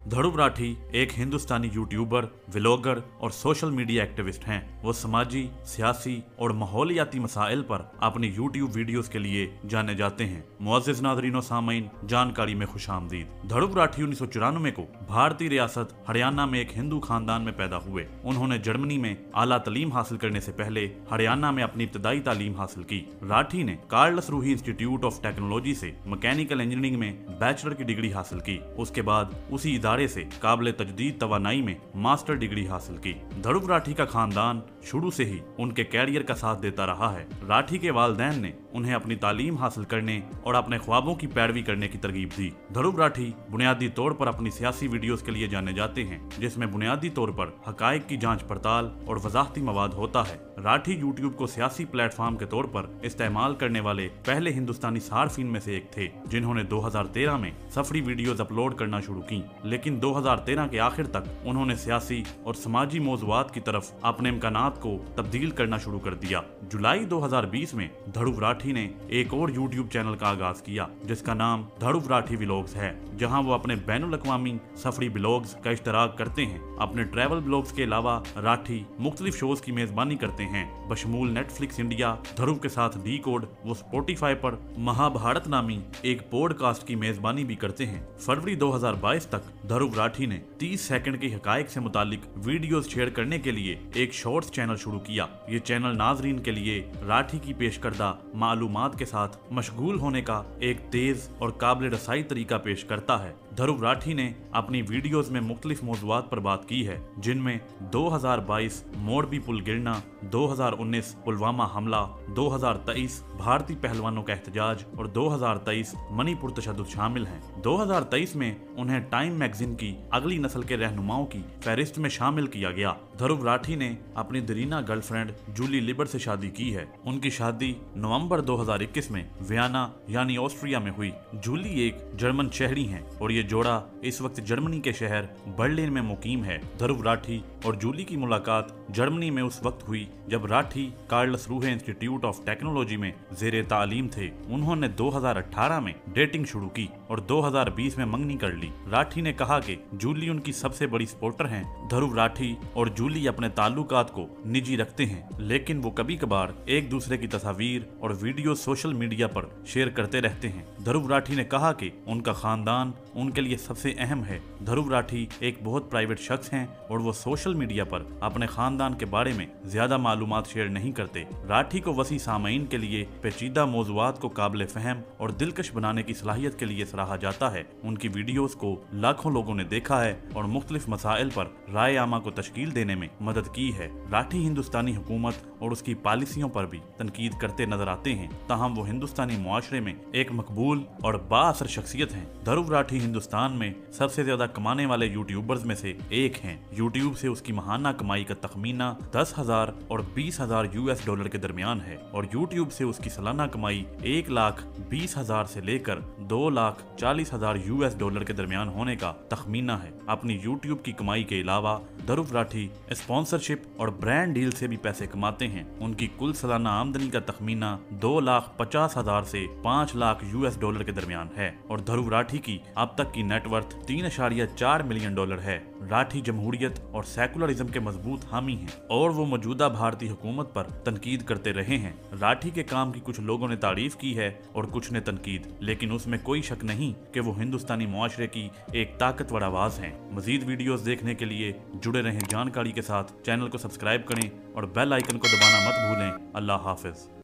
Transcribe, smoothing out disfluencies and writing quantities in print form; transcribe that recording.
ध्रुव राठी एक हिंदुस्तानी YouTuber, vlogger और social media activist हैं। वो समाजी, सियासी और माहौलियाती मसाइल पर अपनी यूट्यूब वीडियोस के लिए जाने जाते हैं। मुअज़्ज़िज़ नाज़रीन व सामीन, जानकारी में खुशामदीद। ध्रुव राठी 1994 को भारतीय रियासत हरियाणा में एक हिंदू खानदान में पैदा हुए। उन्होंने जर्मनी में आला तालीम हासिल करने से पहले हरियाणा में अपनी इब्तदाई तालीम हासिल की। राठी ने कार्लसरूही इंस्टीट्यूट ऑफ टेक्नोलॉजी से मैकेनिकल इंजीनियरिंग में बैचलर की डिग्री हासिल की। उसके बाद उसी इदारे से काबिल तजदीद तवानाई में मास्टर डिग्री हासिल की। ध्रुव राठी का खानदान शुरू से ही उनके कैरियर का साथ देता रहा है। राठी के वालिदैन ने उन्हें अपनी तालीम हासिल करने और अपने ख्वाबों की पैरवी करने की तरगीब दी। ध्रुव राठी बुनियादी तौर पर अपनी सियासी वीडियोस के लिए जाने जाते हैं, जिसमें बुनियादी तौर पर हकायक की जांच पड़ताल और वजाहती मवाद होता है। राठी यूट्यूब को सियासी प्लेटफॉर्म के तौर पर इस्तेमाल करने वाले पहले हिंदुस्तानी सार्फिन में से एक थे, जिन्होंने 2013 में सफरी वीडियोस अपलोड करना शुरू की। लेकिन 2013 के आखिर तक उन्होंने सियासी और समाजी मौज़ूआत की तरफ अपने इम्कानात को तब्दील करना शुरू कर दिया। जुलाई 2020 में ध्रुव राठी ने एक और यूट्यूब चैनल का आगाज किया, जिसका नाम ध्रुव राठी व्लॉग्स है, जहां वो अपने बैनुल अक़वामी सफरी ब्लॉग्स का इश्तराक करते हैं। अपने ट्रैवल ब्लॉग्स के अलावा राठी मुख्तलिफ शोज की मेजबानी करते हैं, बशमूल नेटफ्लिक्स इंडिया, ध्रुव के साथ डीकोड। वो स्पॉटिफाई पर महाभारत नामी एक पॉडकास्ट की मेजबानी भी करते हैं। फरवरी 2022 तक ध्रुव राठी ने 30 सेकंड के हकायक से मुतालिक वीडियोस शेयर करने के लिए एक शॉर्ट्स चैनल शुरू किया। ये चैनल नाजरीन के लिए राठी की पेश करदा मालूमात के साथ मशगूल होने का एक तेज और काबिल रसाई तरीका पेश करता है। ध्रुव राठी ने अपनी वीडियोस में मुख्तलिफ मौज़ूआत पर बात की है, जिनमें 2022 मोरबी पुल गिरना, 2019 पुलवामा हमला, 2023 भारतीय पहलवानों का एहतजाज और 2023 मणिपुर तशद्दुद शामिल हैं। 2023 में उन्हें टाइम मैगजीन की अगली नस्ल के रहनुमाओं की फहरिस्त में शामिल किया गया। ध्रुव राठी ने अपनी दरीना गर्लफ्रेंड जूली लिबर से शादी की है। उनकी शादी नवंबर 2021 में वियना यानी ऑस्ट्रिया में हुई। जूली एक जर्मन शहरी हैं और ये जोड़ा इस वक्त जर्मनी के शहर बर्लिन में मुकीम है। ध्रुव राठी और जूली की मुलाकात जर्मनी में उस वक्त हुई जब राठी कार्लसरूहे इंस्टीट्यूट ऑफ टेक्नोलॉजी में ज़ेरे तालीम थे। उन्होंने 2018 में डेटिंग शुरू की और 2020 में मंगनी कर ली। राठी ने कहा कि जूली उनकी सबसे बड़ी सपोर्टर हैं। ध्रुव राठी और जूली अपने ताल्लुकात को निजी रखते हैं, लेकिन वो कभी कभार एक दूसरे की तस्वीर और वीडियो सोशल मीडिया पर शेयर करते रहते हैं। ध्रुव राठी ने कहा कि उनका खानदान उनके लिए सबसे अहम है। ध्रुव राठी एक बहुत प्राइवेट शख्स हैं और वो सोशल मीडिया पर अपने खानदान के बारे में ज्यादा मालूमात शेयर नहीं करते। राठी को वसी सामाइन के लिए पेचीदा मौज़ूआत को काबिल फहम और दिलकश बनाने की सलाहियत के लिए सराहा जाता है। उनकी वीडियोस को लाखों लोगों ने देखा है और मुख्तलिफ मसाइल पर राय आमा को तश्कील देने में मदद की है। राठी हिंदुस्तानी हुकूमत और उसकी पॉलिसियों पर भी तनकीद करते नजर आते हैं, ताहम वो हिंदुस्तानी मुआशरे में एक मकबूल और बाअसर शख्सियत हैं। ध्रुव राठी हिंदुस्तान में सबसे ज्यादा कमाने वाले यूट्यूबर्स में से एक हैं। यूट्यूब से उसकी माहाना कमाई का तखमीना 10,000 और 20,000 US डॉलर के दरमियान है और यूट्यूब से उसकी सालाना कमाई 1,20,000 से लेकर 2,40,000 US डॉलर के दरमियान होने का तखमीना है। अपनी यूट्यूब की कमाई के अलावा ध्रुव राठी स्पॉन्सरशिप और ब्रांड डील से भी पैसे कमाते हैं। उनकी कुल सालाना आमदनी का तखमीना 2,50,000 से 5 लाख US डॉलर के दरमियान है और ध्रुव राठी की अब तक की नेटवर्थ 3.4 मिलियन डॉलर है। राठी जमहूरियत और सेकुलरिज्म के मजबूत हामी हैं और वो मौजूदा भारतीय हुकूमत पर तनकीद करते रहे हैं। राठी के काम की कुछ लोगों ने तारीफ की है और कुछ ने तनकीद, लेकिन उसमें कोई शक नहीं कि वो हिंदुस्तानी मुआशरे की एक ताकतवर आवाज हैं। मजीद वीडियोस देखने के लिए जुड़े रहें जानकारी के साथ। चैनल को सब्सक्राइब करें और बेल आइकन को दबाना मत भूलें। अल्लाह हाफिज।